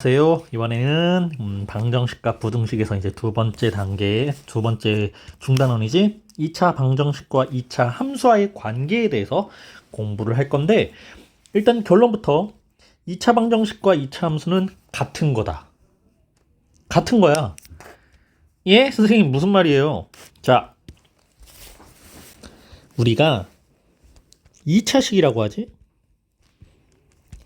안녕하세요. 이번에는 방정식과 부등식에서 이제 두 번째 단계, 두 번째 중단원이지 2차 방정식과 2차 함수와의 관계에 대해서 공부를 할 건데, 일단 결론부터 2차 방정식과 2차 함수는 같은 거다. 같은 거야. 예? 선생님 무슨 말이에요? 자, 우리가 2차식이라고 하지?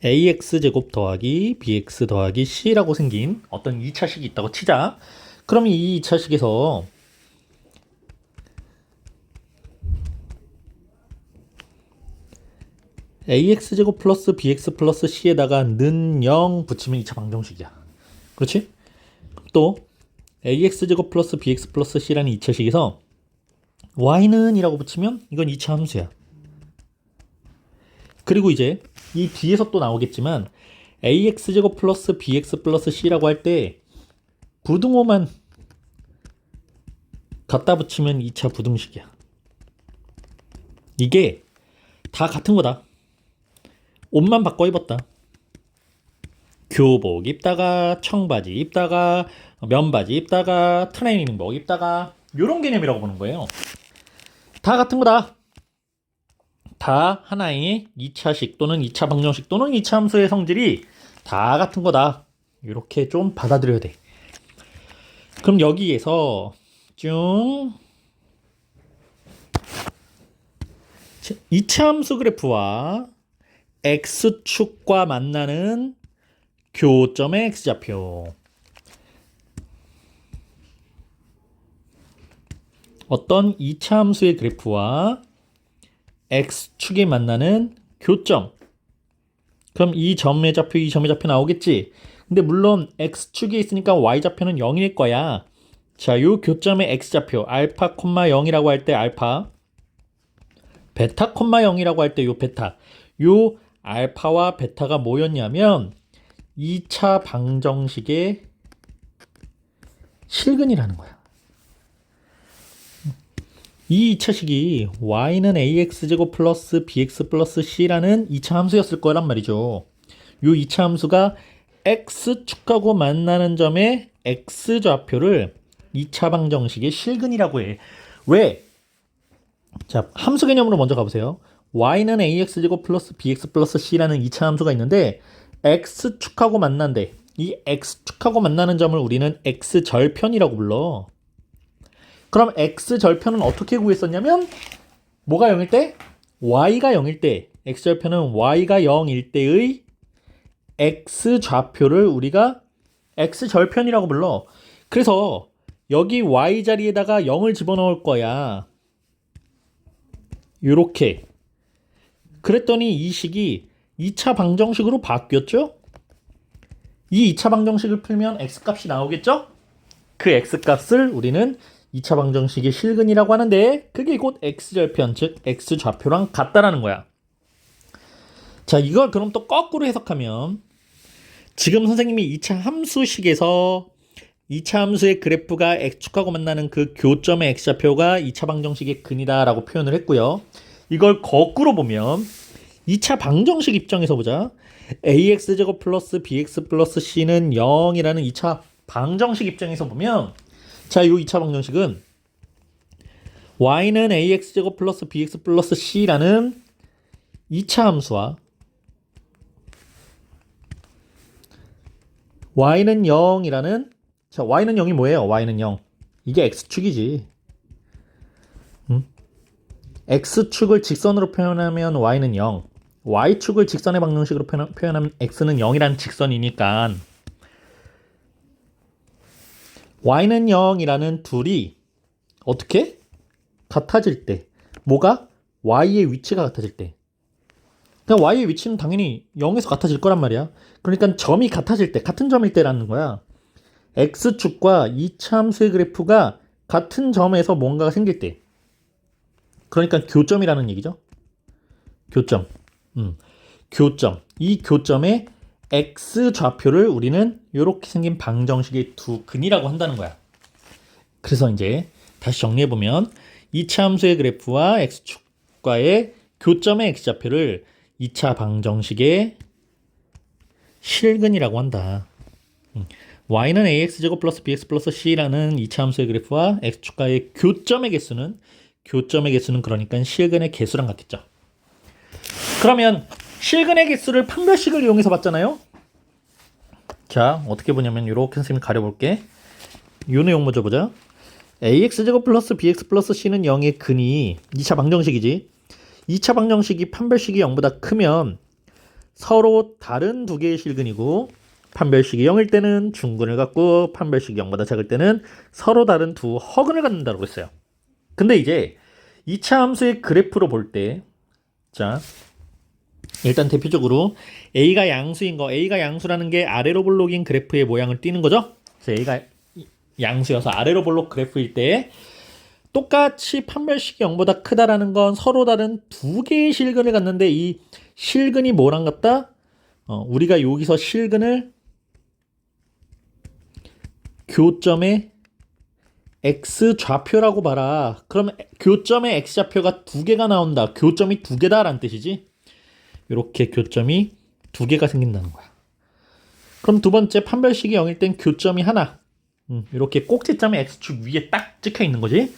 ax제곱 더하기 bx 더하기 c라고 생긴 어떤 2차식이 있다고 치자. 그럼 이 2차식에서 ax제곱 플러스 bx 플러스 c에다가 는 0 붙이면 2차 방정식이야. 그렇지? 또 ax제곱 플러스 bx 플러스 c라는 2차식에서 y는 이라고 붙이면 이건 2차 함수야. 그리고 이제 이 뒤에서 또 나오겠지만 ax제곱 플러스 bx 플러스 c라고 할 때 부등호만 갖다 붙이면 2차 부등식이야. 이게 다 같은 거다. 옷만 바꿔 입었다. 교복 입다가 청바지 입다가 면바지 입다가 트레이닝복 입다가 이런 개념이라고 보는 거예요. 다 같은 거다. 다 하나의 2차식 또는 2차 방정식 또는 2차 함수의 성질이 다 같은 거다. 이렇게 좀 받아들여야 돼. 그럼 여기에서 쭉 2차 함수 그래프와 x축과 만나는 교점의 x좌표. 어떤 2차 함수의 그래프와 x축이 만나는 교점. 그럼 이 점의 좌표, 이 점의 좌표 나오겠지? 근데 물론 x축이 있으니까 y좌표는 0일 거야. 자, 요 교점의 x좌표, 알파, 0이라고 할 때 알파, 베타, 0이라고 할 때 요 베타. 요 알파와 베타가 뭐였냐면 2차 방정식의 실근이라는 거야. 이 2차식이 y는 ax제곱 플러스 bx 플러스 c라는 2차 함수였을 거란 말이죠. 이 2차 함수가 x축하고 만나는 점의 x좌표를 2차 방정식의 실근이라고 해. 왜? 자, 함수 개념으로 먼저 가보세요. y는 ax제곱 플러스 bx 플러스 c라는 2차 함수가 있는데 x축하고 만난대. 이 x축하고 만나는 점을 우리는 x절편이라고 불러. 그럼 x절편은 어떻게 구했었냐면 뭐가 0일 때? y가 0일 때. x절편은 y가 0일 때의 x좌표를 우리가 x절편이라고 불러. 그래서 여기 y 자리에다가 0을 집어넣을 거야. 요렇게. 그랬더니 이 식이 2차 방정식으로 바뀌었죠? 이 2차 방정식을 풀면 x값이 나오겠죠? 그 x값을 우리는 2차 방정식의 실근이라고 하는데 그게 곧 x절편, 즉 x좌표랑 같다라는 거야. 자, 이걸 그럼 또 거꾸로 해석하면 지금 선생님이 2차 함수식에서 2차 함수의 그래프가 x축하고 만나는 그 교점의 x좌표가 2차 방정식의 근이다라고 표현을 했고요. 이걸 거꾸로 보면 2차 방정식 입장에서 보자. ax제곱 플러스 bx 플러스 c는 0이라는 2차 방정식 입장에서 보면 자, 이 2차 방정식은 y는 ax제곱 플러스 bx 플러스 c라는 2차 함수와 y는 0이라는 자, y는 0이 뭐예요? y는 0. 이게 x축이지. x축을 직선으로 표현하면 y는 0. y축을 직선의 방정식으로 표현하면 x는 0이라는 직선이니까 y는 0이라는 둘이 어떻게? 같아질 때. 뭐가? y의 위치가 같아질 때. 그러니까 y의 위치는 당연히 0에서 같아질 거란 말이야. 그러니까 점이 같아질 때, 같은 점일 때라는 거야. x축과 2차 함수의 그래프가 같은 점에서 뭔가가 생길 때. 그러니까 교점이라는 얘기죠. 교점. 교점. 이 교점의 x좌표를 우리는 이렇게 생긴 방정식의 두 근이라고 한다는 거야. 그래서 이제 다시 정리해보면 2차 함수의 그래프와 x축과의 교점의 x좌표를 2차 방정식의 실근이라고 한다. y는 ax제곱 플러스 bx 플러스 c라는 2차 함수의 그래프와 x축과의 교점의 개수는 그러니까 실근의 개수랑 같겠죠. 그러면 실근의 개수를 판별식을 이용해서 봤잖아요. 자, 어떻게 보냐면 이렇게 선생님이 가려볼게. 요 내용 먼저 보자. ax제곱 플러스 bx 플러스 c는 0의 근이 2차 방정식이지. 2차 방정식이 판별식이 0보다 크면 서로 다른 두 개의 실근이고, 판별식이 0일 때는 중근을 갖고 판별식이 0보다 작을 때는 서로 다른 두 허근을 갖는다고 했어요. 근데 이제 2차 함수의 그래프로 볼 때, 자, 일단 대표적으로 A가 양수인 거, A가 양수라는 게 아래로 볼록인 그래프의 모양을 띠는 거죠. 그래서 A가 양수여서 아래로 볼록 그래프일 때 똑같이 판별식이 0보다 크다라는 건 서로 다른 두 개의 실근을 갖는데, 이 실근이 뭐랑 같다? 우리가 여기서 실근을 교점의 x 좌표라고 봐라. 그러면 교점의 x 좌표가 두 개가 나온다. 교점이 두 개다라는 뜻이지. 이렇게 교점이 두 개가 생긴다는 거야. 그럼 두 번째, 판별식이 0일 땐 교점이 하나. 이렇게 꼭지점이 x축 위에 딱 찍혀 있는 거지.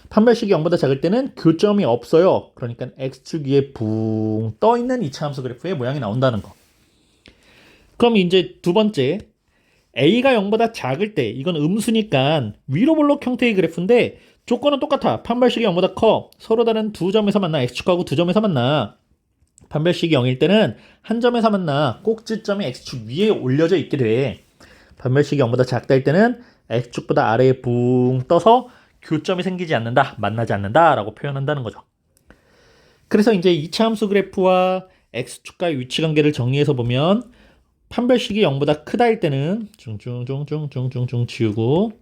판별식이 0보다 작을 때는 교점이 없어요. 그러니까 x축 위에 붕 떠 있는 2차 함수 그래프의 모양이 나온다는 거. 그럼 이제 두 번째, a가 0보다 작을 때, 이건 음수니까 위로 볼록 형태의 그래프인데 조건은 똑같아. 판별식이 0보다 커. 서로 다른 두 점에서 만나. x축하고 두 점에서 만나. 판별식이 0일 때는 한 점에서 만나. 꼭지점이 x축 위에 올려져 있게 돼. 판별식이 0보다 작다 할 때는 x축보다 아래에 붕 떠서 교점이 생기지 않는다, 만나지 않는다 라고 표현한다는 거죠. 그래서 이제 2차 함수 그래프와 x축과의 위치관계를 정리해서 보면, 판별식이 0보다 크다 할 때는 쭝쭝쭝쭝쭝쭝쭝 지우고,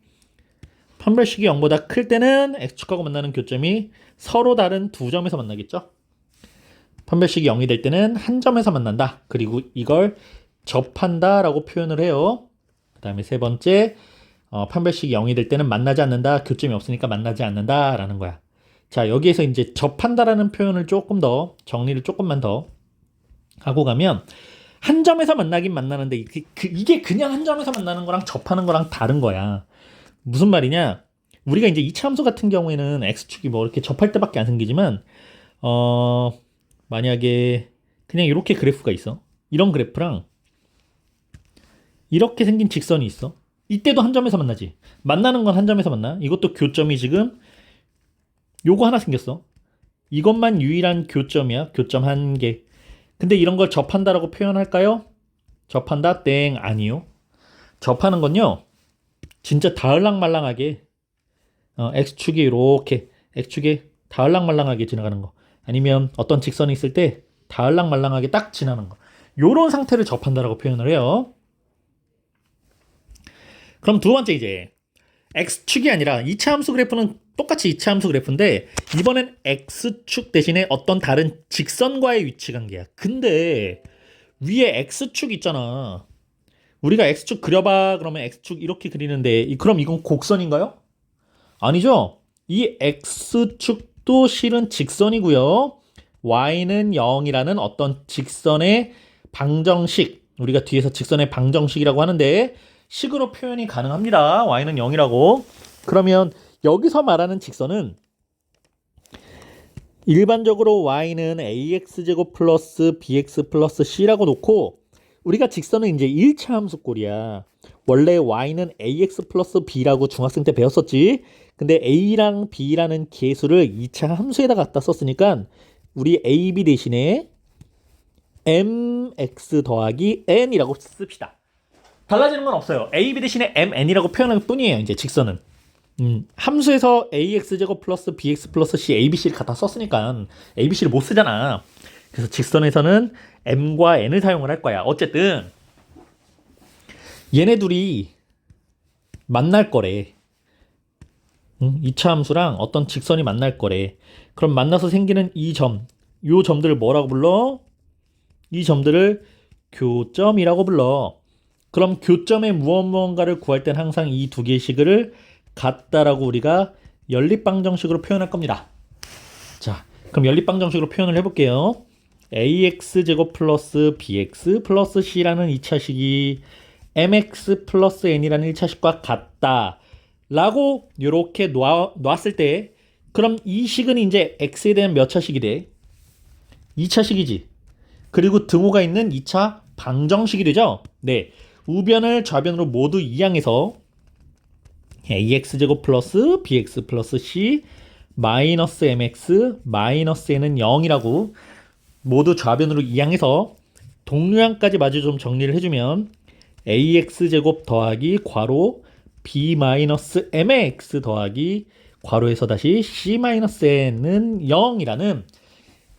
판별식이 0보다 클 때는 x축하고 만나는 교점이 서로 다른 두 점에서 만나겠죠. 판별식이 0이 될 때는 한 점에서 만난다. 그리고 이걸 접한다 라고 표현을 해요. 그 다음에 세 번째, 판별식이 0이 될 때는 만나지 않는다. 교점이 없으니까 만나지 않는다 라는 거야. 자, 여기에서 이제 접한다라는 표현을 조금 더, 정리를 조금만 더 하고 가면, 한 점에서 만나긴 만나는데 이게 그냥 한 점에서 만나는 거랑 접하는 거랑 다른 거야. 무슨 말이냐? 우리가 이제 2차 함수 같은 경우에는 x축이 뭐 이렇게 접할 때밖에 안 생기지만, 만약에 그냥 이렇게 그래프가 있어. 이런 그래프랑 이렇게 생긴 직선이 있어. 이때도 한 점에서 만나지. 만나는 건 한 점에서 만나. 이것도 교점이 지금 요거 하나 생겼어. 이것만 유일한 교점이야. 교점 한 개. 근데 이런 걸 접한다라고 표현할까요? 접한다? 땡. 아니요. 접하는 건요, 진짜 다을랑말랑하게 x축이 이렇게 x축에 다을랑말랑하게 지나가는 거, 아니면 어떤 직선이 있을 때 다을랑말랑하게 딱 지나는 거, 요런 상태를 접한다라고 표현을 해요. 그럼 두 번째, 이제 x축이 아니라 2차 함수 그래프는 똑같이 2차 함수 그래프인데 이번엔 x축 대신에 어떤 다른 직선과의 위치관계야. 근데 위에 x축 있잖아. 우리가 x축 그려봐 그러면 x축 이렇게 그리는데, 그럼 이건 곡선인가요? 아니죠. 이 x축도 실은 직선이고요. y는 0이라는 어떤 직선의 방정식, 우리가 뒤에서 직선의 방정식이라고 하는데 식으로 표현이 가능합니다. y는 0이라고. 그러면 여기서 말하는 직선은 일반적으로 y는 ax제곱 플러스 bx 플러스 c라고 놓고, 우리가 직선은 이제 1차 함수꼴이야. 원래 y는 ax 플러스 b라고 중학생 때 배웠었지. 근데 a랑 b라는 계수를 2차 함수에다 갖다 썼으니까 우리 ab 대신에 mx 더하기 n이라고 씁시다. 달라지는 건 없어요. ab 대신에 mn이라고 표현할 뿐이에요. 이제 직선은. 함수에서 ax제곱 플러스 bx 플러스 c abc를 갖다 썼으니까 abc를 못 쓰잖아. 그래서 직선에서는 m과 n을 사용을 할 거야. 어쨌든 얘네 둘이 만날 거래. 2차 함수랑 어떤 직선이 만날 거래. 그럼 만나서 생기는 이 점, 요 점들을 뭐라고 불러? 이 점들을 교점이라고 불러. 그럼 교점의 무언가를 구할 땐 항상 이 두 개의 식을 같다라고 우리가 연립방정식으로 표현할 겁니다. 자, 그럼 연립방정식으로 표현을 해볼게요. ax제곱 플러스 bx 플러스 c라는 2차식이 mx 플러스 n이라는 1차식과 같다 라고 이렇게 놨을 때 그럼 이 식은 이제 x에 대한 몇 차식이 돼? 2차식이지. 그리고 등호가 있는 2차 방정식이 되죠. 네, 우변을 좌변으로 모두 이항해서 ax제곱 플러스 bx 플러스 c 마이너스 mx 마이너스 n은 0이라고 모두 좌변으로 이항해서 동류항까지 마저 좀 정리를 해주면 ax제곱 더하기 괄호 b 마이너스 mx 더하기 괄호에서 다시 c 마이너스 n은 0이라는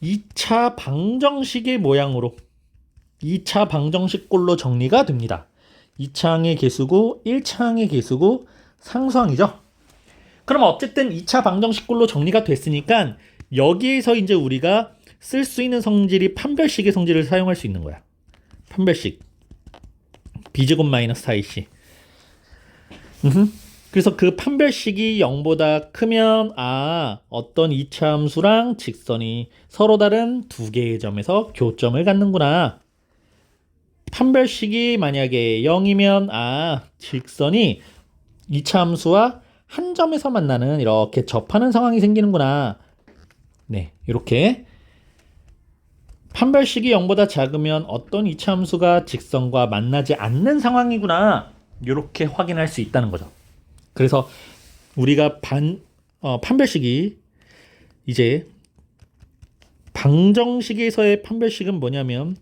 2차 방정식의 모양으로 2차 방정식꼴로 정리가 됩니다. 2차항의 개수고 1차항의 개수고 상수항이죠. 그럼 어쨌든 2차 방정식꼴로 정리가 됐으니까 여기에서 이제 우리가 쓸 수 있는 성질이 판별식의 성질을 사용할 수 있는 거야. 판별식 b제곱 마이너스 4ac. 그래서 그 판별식이 0보다 크면 어떤 2차 함수랑 직선이 서로 다른 두 개의 점에서 교점을 갖는구나. 판별식이 만약에 0이면 직선이 2차 함수와 한 점에서 만나는 이렇게 접하는 상황이 생기는구나. 네, 이렇게 판별식이 0보다 작으면 어떤 2차 함수가 직선과 만나지 않는 상황이구나. 이렇게 확인할 수 있다는 거죠. 그래서 우리가 판별식이 이제 방정식에서의 판별식은 뭐냐면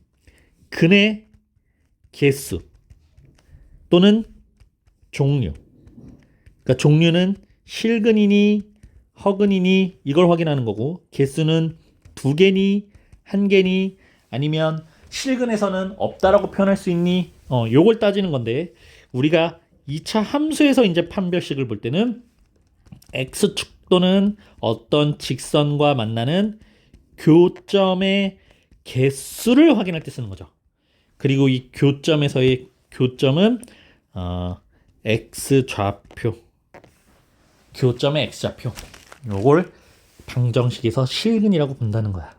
근의 개수 또는 종류. 그러니까 종류는 실근이니 허근이니 이걸 확인하는 거고 개수는 두 개니 한 개니 아니면 실근에서는 없다라고 표현할 수 있니? 요걸 따지는 건데 우리가 2차 함수에서 이제 판별식을 볼 때는 x축 또는 어떤 직선과 만나는 교점의 개수를 확인할 때 쓰는 거죠. 그리고 이 교점에서의 교점은 x좌표, 교점의 x좌표. 요걸 방정식에서 실근이라고 본다는 거야.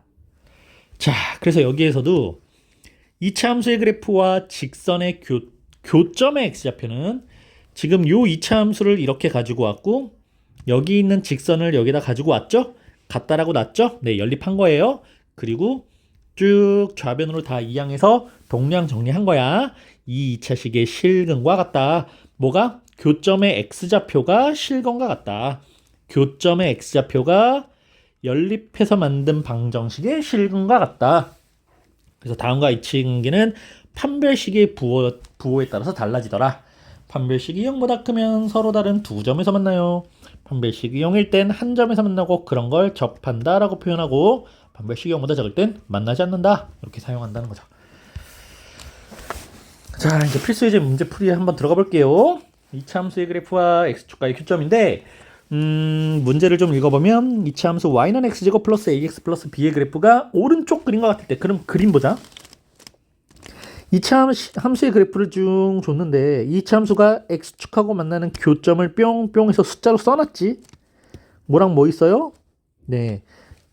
자, 그래서 여기에서도 2차 함수의 그래프와 직선의 교점의 x좌표는 지금 요 2차 함수를 이렇게 가지고 왔고 여기 있는 직선을 여기다 가지고 왔죠? 같다라고 놨죠? 네, 연립한 거예요. 그리고 쭉 좌변으로 다 이항해서 동량 정리한 거야. 이 2차식의 실근과 같다. 뭐가? 교점의 x좌표가 실근과 같다. 교점의 x좌표가 연립해서 만든 방정식의 실근과 같다. 그래서 다음과 같이 관계는 판별식의 부호에 따라서 달라지더라. 판별식이 0보다 크면 서로 다른 두 점에서 만나요. 판별식이 0일 땐 한 점에서 만나고 그런 걸 접한다 라고 표현하고 판별식이 0보다 작을 땐 만나지 않는다. 이렇게 사용한다는 거죠. 자, 이제 필수 예제 문제 풀이에 한번 들어가 볼게요. 2차 함수의 그래프와 x축과의 교점인데 문제를 좀 읽어보면 2차 함수 y는 x제곱 플러스 ax 플러스 b의 그래프가 오른쪽 그림 것 같을 때 그럼 그림 보자. 2차 함수의 그래프를 쭉 줬는데 2차 함수가 x축하고 만나는 교점을 뿅뿅 해서 숫자로 써놨지. 뭐랑 뭐 있어요? 네,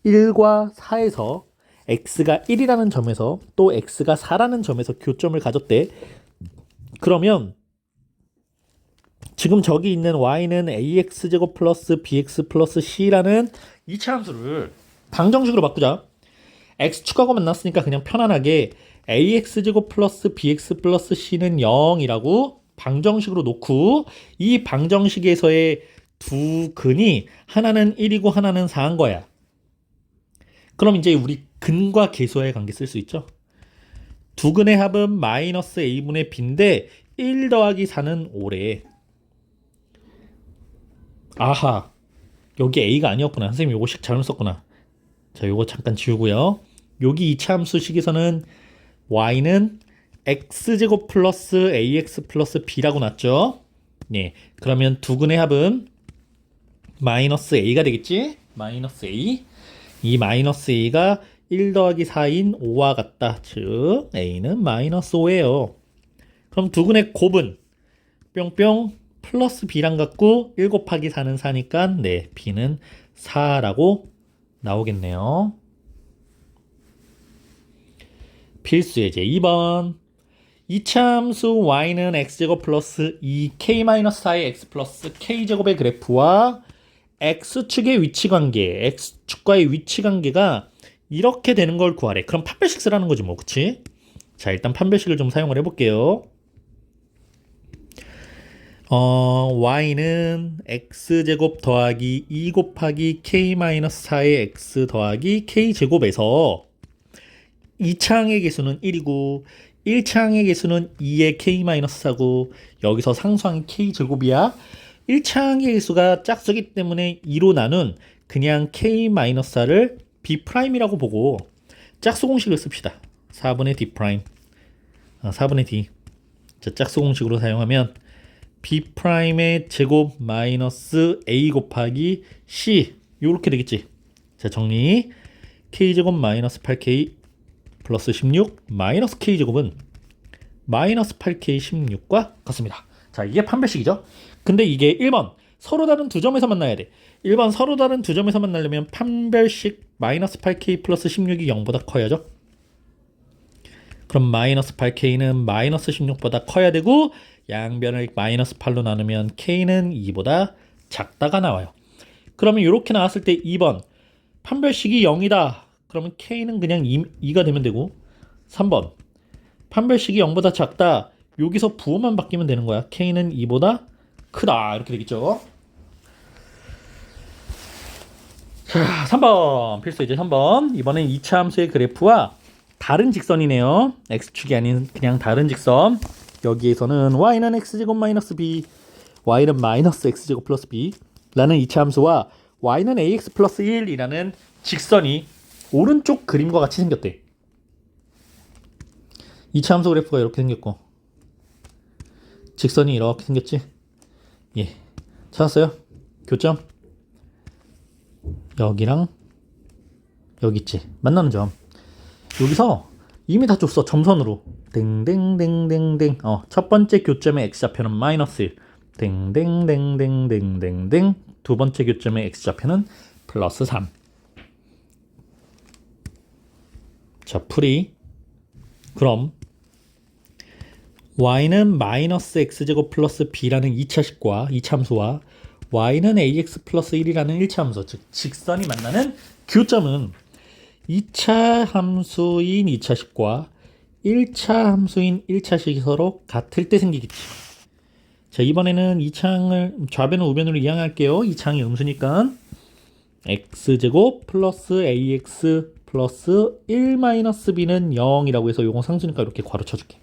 1과 4에서 x가 1이라는 점에서 또 x가 4라는 점에서 교점을 가졌대. 그러면 지금 저기 있는 y는 ax제곱 플러스 bx 플러스 c라는 2차 함수를 방정식으로 바꾸자. x축하고 만났으니까 그냥 편안하게 ax제곱 플러스 bx 플러스 c는 0이라고 방정식으로 놓고 이 방정식에서의 두 근이 하나는 1이고 하나는 4인 거야. 그럼 이제 우리 근과 계수와의 관계 쓸 수 있죠. 두 근의 합은 마이너스 a분의 b인데 1 더하기 4는 5래. 아하, 여기 a가 아니었구나. 선생님 요거 식 잘못 썼구나. 자, 요거 잠깐 지우고요. 여기 2차 함수 식에서는 y는 x제곱 플러스 ax 플러스 b라고 놨죠. 네, 그러면 두 근의 합은 마이너스 a가 되겠지? 마이너스 a. 이 마이너스 a가 1 더하기 4인 5와 같다. 즉 a는 마이너스 5예요. 그럼 두 근의 곱은 뿅뿅 플러스 b랑 같고 1 곱하기 4는 4니까 네, b는 4라고 나오겠네요. 필수 예제 2번. 이차 함수 y는 x제곱 플러스 2k-4의 x 플러스 k제곱의 그래프와 x축의 위치관계, x축과의 위치관계가 이렇게 되는 걸 구하래. 그럼 판별식 쓰라는 거지 뭐, 그치? 자, 일단 판별식을 좀 사용을 해볼게요. y는 x제곱 더하기 2 곱하기 k-4의 x 더하기 k제곱에서 2차항의 개수는 1이고 1차항의 개수는 2의 k-4고 여기서 상수항이 k제곱이야. 1차항의 개수가 짝수기 때문에 2로 나눈 그냥 k-4를 b'이라고 보고 짝수 공식을 씁시다. 4분의 d'. 4분의 d. 자, 짝수 공식으로 사용하면 b'의 제곱 마이너스 a 곱하기 c 요렇게 되겠지. 자, 정리. k제곱 마이너스 8k 플러스 16 마이너스 k제곱은 마이너스 8k 16과 같습니다. 자, 이게 판별식이죠. 근데 이게 1번 서로 다른 두 점에서 만나야 돼. 1번 서로 다른 두 점에서 만나려면 판별식 마이너스 8k 플러스 16이 0보다 커야죠. 그럼 마이너스 8k는 마이너스 16보다 커야 되고 양변을 마이너스 8로 나누면 k는 2보다 작다가 나와요. 그러면 이렇게 나왔을 때 2번 판별식이 0이다. 그러면 k는 그냥 2가 되면 되고 3번 판별식이 0보다 작다. 여기서 부호만 바뀌면 되는 거야. k는 2보다 크다. 이렇게 되겠죠. 자, 3번 필수 이제 3번. 이번엔 2차 함수의 그래프와 다른 직선이네요. x축이 아닌 그냥 다른 직선. 여기에서는 y는 x제곱 마이너스 b, y는 마이너스 x제곱 플러스 b 라는 2차 함수와 y는 ax 플러스 1이라는 직선이 오른쪽 그림과 같이 생겼대. 2차 함수 그래프가 이렇게 생겼고 직선이 이렇게 생겼지. 예, 찾았어요? 교점 여기랑 여기 있지. 만나는 점. 여기서 이미 다 줬어. 점선으로 땡땡땡땡땡. 첫 번째 교점의 x좌표는 마이너스 1. 땡땡땡땡땡땡땡. 두 번째 교점의 x좌표는 플러스 3. 자, 풀이. 그럼 y는 마이너스 x제곱 플러스 b라는 2차식과 2차 함수와 y는 ax 플러스 1이라는 1차 함수, 즉 직선이 만나는 교점은 2차 함수인 2차식과 1차 함수인 1차식이 서로 같을 때 생기겠지. 자, 이번에는 2차항을 좌변을 우변으로 이항할게요. 2차항이 음수니까 x제곱 플러스 ax 플러스 1 마이너스 b는 0이라고 해서 요건 상수니까 이렇게 괄호 쳐줄게.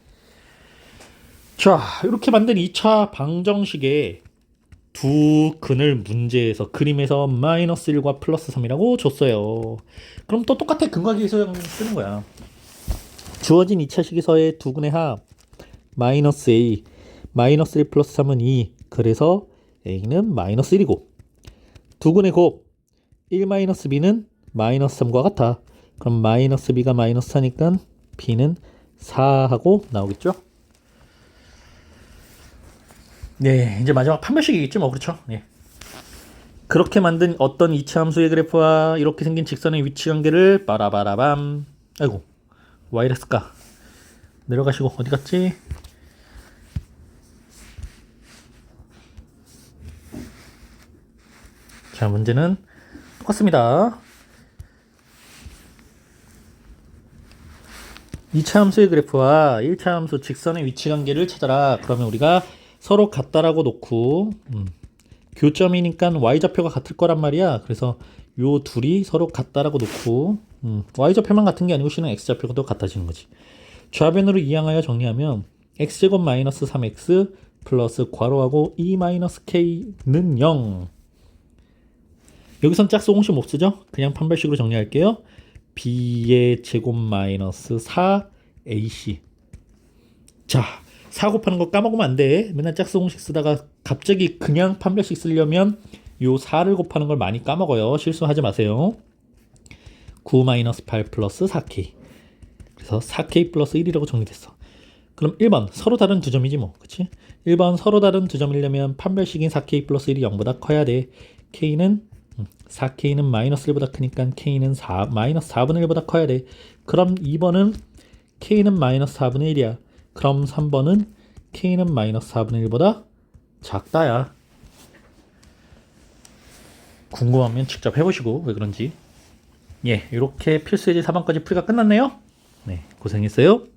자, 이렇게 만든 2차 방정식에 두 근을 문제에서 그림에서 마이너스 1과 플러스 3이라고 줬어요. 그럼 또 똑같아. 근과 계수형 쓰는 거야. 주어진 2차식에서의 두 근의 합 마이너스 a 마이너스 1 플러스 3은 2. 그래서 a는 마이너스 1이고 두 근의 곱 1 마이너스 b는 마이너스 3과 같아. 그럼 마이너스 b가 마이너스 4니까 b는 4하고 나오겠죠. 네, 이제 마지막 판별식이겠지 뭐. 그렇죠. 네. 그렇게 만든 어떤 2차 함수의 그래프와 이렇게 생긴 직선의 위치 관계를 빠라바라밤. 아이고, 와 이랬을까. 내려가시고 어디 갔지? 자, 문제는 똑같습니다. 2차 함수의 그래프와 1차 함수 직선의 위치 관계를 찾아라. 그러면 우리가 서로 같다라고 놓고 교점이니까 y좌표가 같을 거란 말이야. 그래서 요 둘이 서로 같다라고 놓고 y좌표만 같은 게 아니고 c는 x좌표도 같아지는 거지. 좌변으로 이항하여 정리하면 x제곱 마이너스 3x 플러스 괄호하고 2 마이너스 k는 0. 여기선 짝수 공식 못 쓰죠? 그냥 판별식으로 정리할게요. b의 제곱 마이너스 4ac. 자, 4 곱하는 거 까먹으면 안 돼. 맨날 짝수 공식 쓰다가 갑자기 그냥 판별식 쓰려면 요 4를 곱하는 걸 많이 까먹어요. 실수하지 마세요. 9-8 플러스 4k. 그래서 4k 플러스 1이라고 정리됐어. 그럼 1번 서로 다른 두 점이지 뭐. 그치? 1번 서로 다른 두 점이려면 판별식인 4k 플러스 1이 0보다 커야 돼. k는 4k는 마이너스 1보다 크니까 k는 마이너스 4분의 1보다 커야 돼. 그럼 2번은 k는 마이너스 4분의 1이야. 그럼 3번은 k는 마이너스 4분의 1보다 작다야. 궁금하면 직접 해보시고 왜 그런지. 예, 이렇게 필수 예제 4번까지 풀이가 끝났네요. 네, 고생했어요.